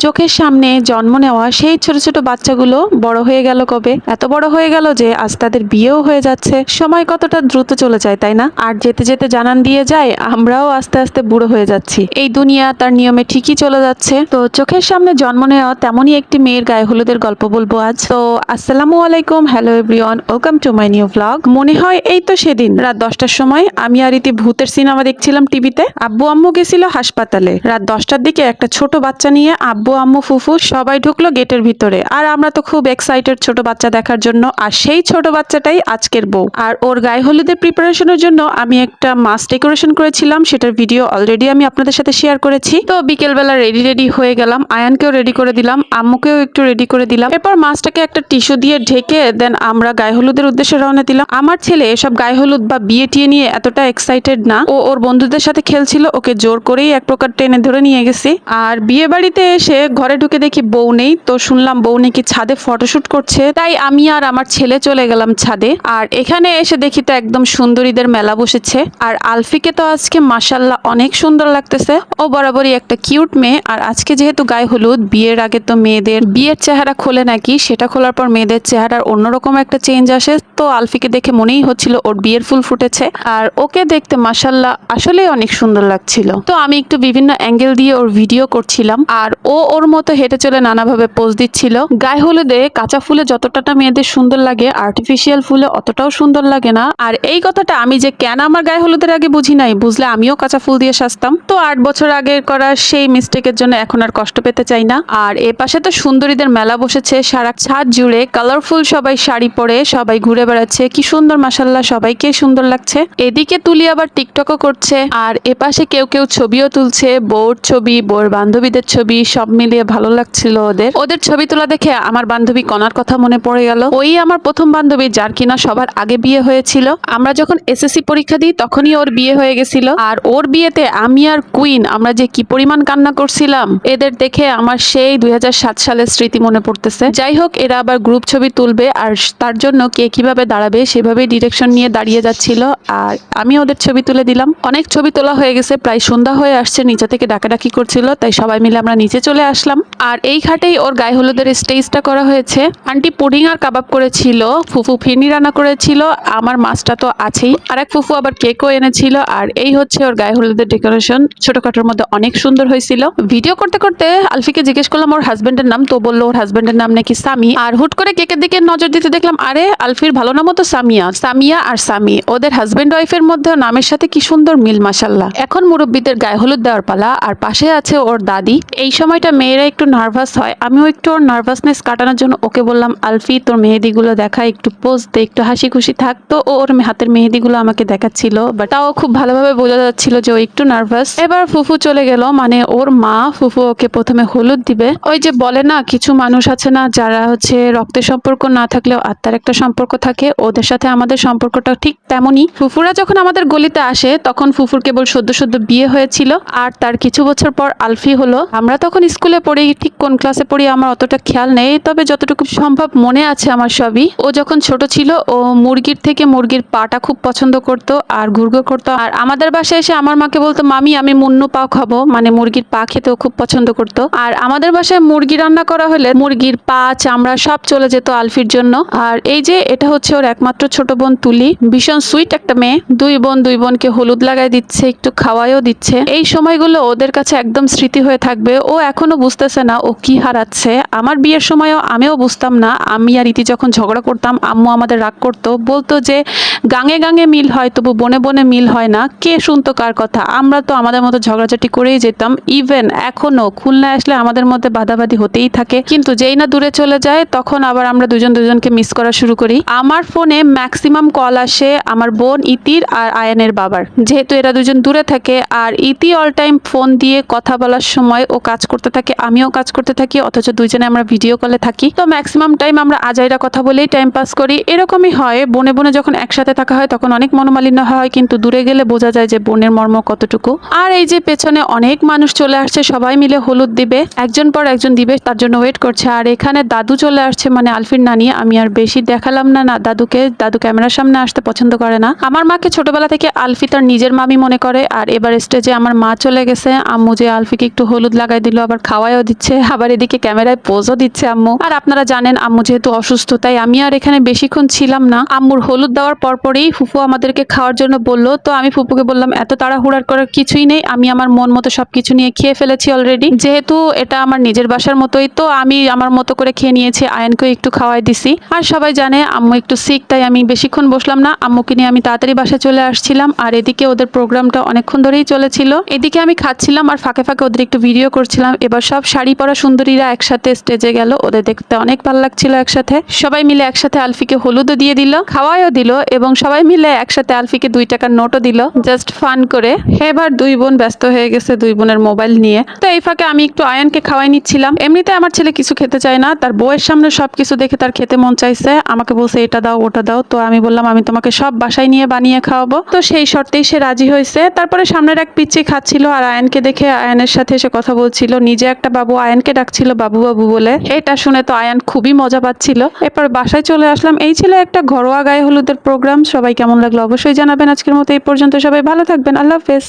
চোখের সামনে জন্ম নেওয়া সেই ছোট ছোট বাচ্চাগুলো বড় হয়ে গেল কবে, এত বড় হয়ে গেল যে আজ তাদের বিয়েও হয়ে যাচ্ছে। সময় কতটা দ্রুত চলে যায় তাই না? আর যেতে যেতে জানান দিয়ে যায় আমরাও আস্তে আস্তে বুড়ো হয়ে যাচ্ছি। এই দুনিয়া তার নিয়মে ঠিকই চলে যাচ্ছে। তো চোখের সামনে জন্ম নেওয়া তেমনই একটি মেয়ের গায়ে হলুদের গল্প বলবো আজ। তো আসসালামু আলাইকুম, hello everyone, welcome to my new blog. মনে হয় এই তো সেদিন রাত 10টার সময় আমি আর ইতি ভূতের সিনেমা দেখছিলাম টিভিতে। আব্বু আম্মু গেছিল হাসপাতালে। রাত 10টার দিকে একটা ছোট বাচ্চা নিয়ে আব্বু আম্মু ফুফু সবাই ঢুকলো গেটের ভিতরে। আর আমরা তো খুব এক্সাইটেড ছোট বাচ্চা দেখার জন্য। আর সেই ছোট বাচ্চাটাই আজকের বউ। আর ওর গায়ে হলুদের প্রিপারেশনের জন্য আমি একটা মাছ ডেকোরেশন করেছিলাম, সেটার ভিডিও অলরেডি আমি আপনাদের সাথে শেয়ার করেছি। তো বিকেলবেলা রেডি হয়ে গেলাম, আয়ানকেও রেডি করে দিলাম, আম্মুকেও একটু রেডি করে দিলাম। এরপর মাছটাকে একটা টিস্যু দিয়ে ঢেকে দেন আমরা গায়ে হলুদের উদ্দেশ্যে রওনা দিলাম। আমার ছেলে এসব গায়ে হলুদ বা বিয়ে টিয়ে নিয়ে এতটা এক্সাইটেড না। ও ওর বন্ধুদের সাথে খেলছিল, ওকে জোর করেই এক প্রকার টেনে ধরে নিয়ে গেছি। আর বিয়ে বাড়িতে এসে ঘরে ঢুকে দেখি বউ নেই। তো শুনলাম বউ নাকি ছাদে ফটোশুট করছে, তাই আমি আর আমার ছেলে চলে গেলাম ছাদে। আর এখানে এসে দেখি তো একদম সুন্দরীদের মেলা বসেছে। আর আলফিকে তো আজকে মাশাল্লাহ অনেক সুন্দর লাগতেছে। ও বরাবরই একটা কিউট মেয়ে। আর আজকে যেহেতু গায়ে হলুদ, বিয়ের আগে তো মেয়েদের বিয়ের চেহারা খোলে নাকি, সেটা খোলার পর মেয়েদের চেহারার অন্যরকম একটা চেঞ্জ আসে। তো আলফিকে দেখে মনেই হচ্ছিল ওর বিয়ের ফুল ফুটেছে। আর ওকে দেখতে মাশাল্লাহ আসলেই অনেক সুন্দর লাগছিল। তো আমি একটু বিভিন্ন অ্যাঙ্গেল দিয়ে ওর ভিডিও করছিলাম। আর ও ওর মতো হেঁটে চলে নানাভাবে পোজ দিচ্ছিল। গায়ে হলুদে কাঁচা ফুলে যতটা মেয়েদের সুন্দর লাগে, আর্টিফিশিয়াল ফুলে অতটাও সুন্দর লাগে না। আর এই কথাটা আমি যে কেন আমার গায়ে হলুদের আগে বুঝি নাই, বুঝলে আমিও কাঁচা ফুল দিয়ে সাজতাম। তো 8 বছর আগে করা সেই মিস্টেকের জন্য এখন আর কষ্ট পেতে চাই না। আর এ পাশে তো সুন্দরীদের মেলা বসেছে সারা ছাদ জুড়ে, কালারফুল সবাই শাড়ি পরে সবাই ঘুরে বেড়াচ্ছে। কি সুন্দর মাশাল্লাহ, সবাইকে সুন্দর লাগছে। এদিকে তুলি আবার টিকটকও করছে। আর এ পাশে কেউ কেউ ছবিও তুলছে, বউর ছবি, বউর বান্ধবীদের ছবি, সব মিলিয়ে ভালো লাগছিল ওদের ছবি তোলা দেখে আমার বান্ধবী কণার কথা মনে পড়ে গেল। ওই আমার প্রথম বান্ধবী, যার কিনা সবার আগে বিয়ে হয়েছিল। আমরা যখন এসএসসি পরীক্ষা দিই তখনই ওর বিয়ে হয়ে গেছিল। আর ওর বিয়েতে আমি আর কুইন আমরা যে কি পরিমাণ কান্না করছিলাম, এদের দেখে আমার সেই 2007 সালের স্মৃতি মনে পড়তেছে। যাই হোক, এরা আবার গ্রুপ ছবি তুলবে আর তার জন্য কে কিভাবে দাঁড়াবে সেভাবেই ডিরেকশন নিয়ে দাঁড়িয়ে যাচ্ছিল। আর আমি ওদের ছবি তুলে দিলাম। অনেক ছবি তোলা হয়ে গেছে, প্রায় সন্ধ্যা হয়ে আসছে, নিচে থেকে ডাকাডাকি করছিল, তাই সবাই মিলে আমরা নিচে চলে আসলাম। আর এই ঘাটেই ওর গায়ে হলুদের স্টেজটা করা হয়েছে। আন্টি পুডিং আর কাবাব করেছিল, ফুফু ফিরনি রান্না করেছিল, আমার মাছটা তো আছেই, আর এক ফুফু আবার কেকও এনেছিল। আর এই হচ্ছে ওর গায়ে হলুদের ডেকোরেশন, ছোটখাটোর মধ্যে অনেক সুন্দর হয়েছিল। ভিডিও করতে করতে আলফিকে জিজ্ঞেস করলাম ওর হাজবেন্ডের নাম, তো বললো ওর হাজবেন্ডের নাম নাকি সামি। আর হুট করে কেকের দিকে নজর দিতে দেখলাম আরে আলফির ভালো নাম তো সামিয়া। সামিয়া আর সামি, ওদের হাজবেন্ড ওয়াইফের মধ্যে নামের সাথে কি সুন্দর মিল মাশাল্লাহ। এখন মুরব্বীদের গায়ে হলুদ দেওয়ার পালা, আর পাশে আছে ওর দাদি। এই সময়টা মেয়েরা একটু নার্ভাস হয়, আমিও একটু ওর নার্ভাসনেস কাটানোর জন্য ওকে বললাম আলফি তোর মেহেদিগুলো দেখা, একটু পোজ দে, একটু হাসি খুশি থাক। তো ওর হাতের মেহেদিগুলো আমাকে দেখাচ্ছিল, বাট তাও খুব ভালোভাবে বোঝা যাচ্ছিল যে ও একটু নার্ভাস। এবার ফুফু চলে গেল, মানে ওর মা। ফুফু ওকে প্রথমে হলুদ দিবে। ওই যে বলে না কিছু মানুষ আছে না যারা হচ্ছে রক্তের সম্পর্ক না থাকলেও আত্মার একটা সম্পর্ক থাকে, ওদের সাথে আমাদের সম্পর্কটা ঠিক তেমনই। ফুফুরা যখন আমাদের গলিতে আসে তখন ফুফুর কেবল সদ্য বিয়ে হয়েছিল, আর তার কিছু বছর পর আলফি হলো। আমরা তখন স্কুলে পড়ি, ঠিক কোন ক্লাসে পড়ি আমার অতটা খেয়াল নেই, তবে যতটুকু সম্ভব মনে আছে আমার সবই। ও যখন ছোট ছিল ও মুরগির থেকে মুরগির পাটা খুব পছন্দ করতো আর গুড়গুড় করতো। আর আমাদের বাসায় এসে আমার মাকে বলতো মামি আমি মুন্নু পা খাবো, মানে মুরগির পা খেতেও খুব পছন্দ করতো। আর আমাদের বাসায় মুরগি রান্না করা হলে মুরগির পা চামড়া সব চলে যেত আলফির জন্য। আর এই যে এটা হচ্ছে ওর একমাত্র ছোট বোন তুলি, ভীষণ সুইট একটা মেয়ে। দুই বোনকে হলুদ লাগাই দিচ্ছে, একটু খাওয়াইও দিচ্ছে। এই সময়গুলো ওদের কাছে একদম স্মৃতি হয়ে থাকবে। ও এখনো বুঝতেছে না ও কি হারাচ্ছে। আমার বিয়ের সময়ও আমিও বুঝতাম না। আমি আর ইতি যখন ঝগড়া করতাম আম্মু আমাদের রাগ করতো, বলতো যে গাঙে গাঙে মিল হয় তবু বনে বনে মিল হয় না। কে শুনতো কার কথা? আমরা তো আমাদের মতো ঝগড়াঝাটি করেই যেতাম। ইভেন এখনো খুলনায় আসলে আমাদের মধ্যে বাদাবাদি হতেই থাকে, কিন্তু যেই না দূরে চলে যায় তখন আবার আমরা দুজনকে মিস করা শুরু করি। আমার ফোনে ম্যাক্সিমাম কল আসে আমার বোন ইতির আর আয়ানের বাবার, যেহেতু এরা দুজন দূরে থাকে। আর ইতি অল টাইম ফোন দিয়ে কথা বলার সময় ও কাজ করতে থাকে, আমিও কাজ করতে থাকি, অথচ দুইজনে আমরা ভিডিও কলে থাকি। তো ম্যাক্সিমাম টাইম আমরা আজাইরা কথা বলেই টাইম পাস করি। এরকমই হয়, বনে বনে যখন একসাথে থাকা হয় তখন অনেক মনোমালিন্য হয়, কিন্তু দূরে গেলে বোঝা যায় যে বোনের মর্ম কতটুকু। আর এই যে পেছনে অনেক মানুষ চলে আসছে, সবাই মিলে হলুদ দিবে, একজন পর একজন দিবে, তার জন্য ওয়েট করছে। আর এখানে দাদু চলে আসছে, মানে আলফির নানি। আমি আর বেশি দেখালাম না দাদুকে, দাদু ক্যামেরার সামনে আসতে পছন্দ করে না। আমার মাকে ছোটবেলা থেকে আলফি তার নিজের মামি মনে করে। আর এবার স্টেজে আমার মা চলে গেছে, আম্মু যে আলফিকে একটু হলুদ লাগাই দিল, আবার খাওয়াইও দিচ্ছে, আবার এদিকে ক্যামেরায় পোজও দিচ্ছে আম্মু। আর আপনারা জানেন আম্মু যেহেতু অসুস্থ, তাই আমি আর এখানে বেশিক্ষণ ছিলাম না। আম্মুর হলুদ দেওয়ার পরপরই ফুফু আমাদেরকে খাওয়ার জন্য বললো, তো আমি ফুপুকে বললাম এত তাড়াহুড়ার করার কিছুই নেই, আমি আমার মন মতো সবকিছু নিয়ে খেয়ে ফেলেছি অলরেডি। যেহেতু এটা আমার নিজের বাসার মতোই, তো আমি আমার মতো করে খেয়ে নিয়েছি, আয়ানকেও একটু খাওয়াই দিছি। আর সবাই জানে আম্মু একটু সিক, তাই আমি বেশিক্ষণ বসলাম না, আম্মুকে নিয়ে আমি তাড়াতাড়ি বাসায় চলে আসছিলাম। আর এদিকে ওদের প্রোগ্রামটা অনেকক্ষণ ধরেই চলেছিল, এদিকে আমি খাচ্ছিলাম আর ফাঁকে ফাঁকে ওদের একটু ভিডিও করছিলাম। এবার সব শাড়ি পরা সুন্দরীরা একসাথে স্টেজে গেল, ওদের দেখতে অনেক ভালো লাগছিল একসাথে। সবাই মিলে একসাথে আলফিকে হলুদও দিয়ে দিল, খাওয়াইও দিল, এবং সবাই মিলে একসাথে আলফিকে 2 টাকার নোটও দিল, জাস্ট ফান করে। এবার দুই বোন ব্যস্ত হয়ে গেছে দুই বোনের মোবাইল নিয়ে। তো এই ফাঁকে আমি একটু আয়ানকে খাওয়াই নিচ্ছিলাম। এমনিতে আমার ছেলে কিছু খেতে চায় না, তার বউয়ের সামনে সবকিছু দেখে তার খেতে মন চাইছে, আমাকে বলছে এটা দাও ওটা দাও। তো আমি বললাম আমি তোমাকে সব বাসায় নিয়ে বানিয়ে খাওয়াবো, তো সেই শর্তেই সে রাজি হয়েছে। তারপরে সামনের এক পিচ্চি খাচ্ছিল আর আয়ানকে দেখে আয়ানের সাথে এসে কথা বলছিল, নিজে একটা বাবু আয়ানকে ডাকছিল বাবু বাবু বলে। এটা শুনে তো আয়ান খুবই মজা পাচ্ছিল। এরপর বাসায় চলে আসলাম। এই ছিল একটা ঘরোয়া গায়ে হলুদের প্রোগ্রাম। সবাই কেমন লাগলো অবশ্যই জানাবেন। আজকের মতো এই পর্যন্ত, সবাই ভালো থাকবেন, আল্লাহ হাফেজ।